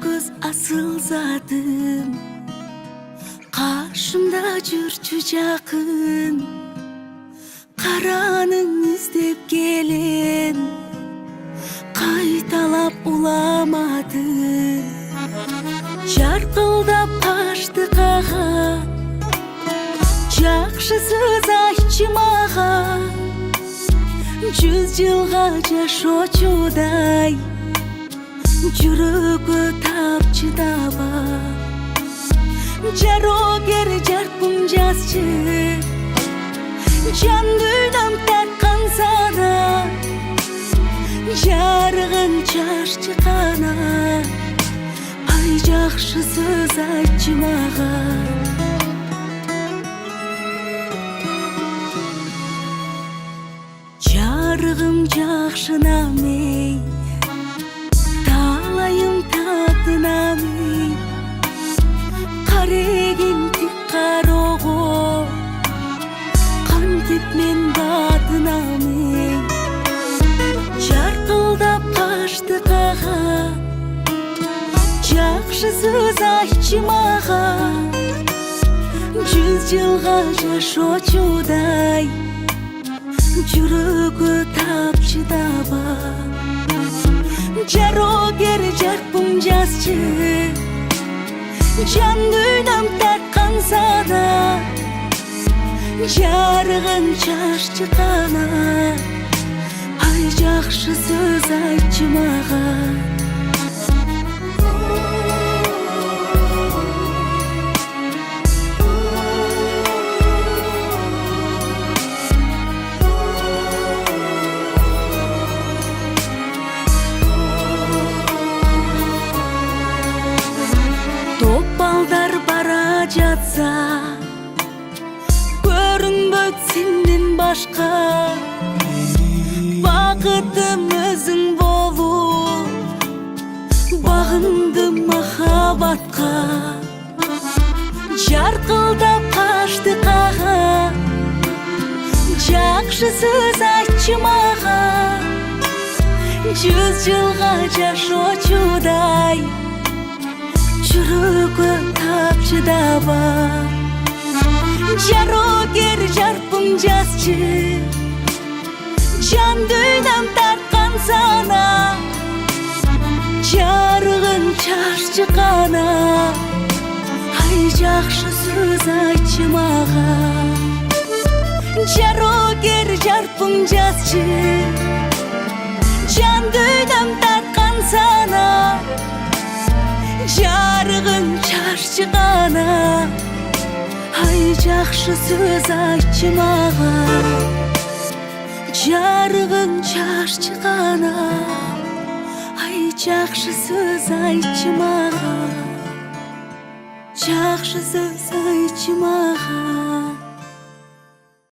көз асыл затым, қашымда жүрчү жакын, караның издеп келен, кайталап уламадым. Жаркылдап качты кага, жакшы сөз айтчы мага, 100 жылга жашоочудай, жүрөгкө тапчы даба. Жарогер жаркын жазчы, жан дүйнөм тарткан сана, жарыгын чаччы кана. Ай жакшы сөз айтчы мага. Жарыгым жакшынамей, талайым татынамей, карегин тик карого, кантип мен батынамей. Жаркылдап качты кага, жакшы сөз айтчы мага, 100 жылга жашоочудай, жүрөгкө тапчы даба. Жарогер жаркын жазчы, жан дүйнөм тарткан сана, жарыгын чаччы кана. Ай жакшы сөз айтчы мага. Балдар бара жатса, көрүнбөйт сенден башка. Бакытым өзүң болуп, багындым махабатка. Жаркылдап качты кага, жакшы сөз айтчы мага, 100 жылга жашоочудай, жүрөгкө тапчы даба. Жарогер жаркын жазчы, жан дүйнөм тарткан сана, жарыгын чаччы кана. Ай жакшы сөз айтчы мага. Жарогер жаркын жазчы, жан дүйнөм тарткан сана, жарыгын чаччы кана. Ай жакшы сөз айтчы мага. Жарыгын чаччы кана. Ай жакшы сөз айтчы мага. Жакшы сөз айтчы мага.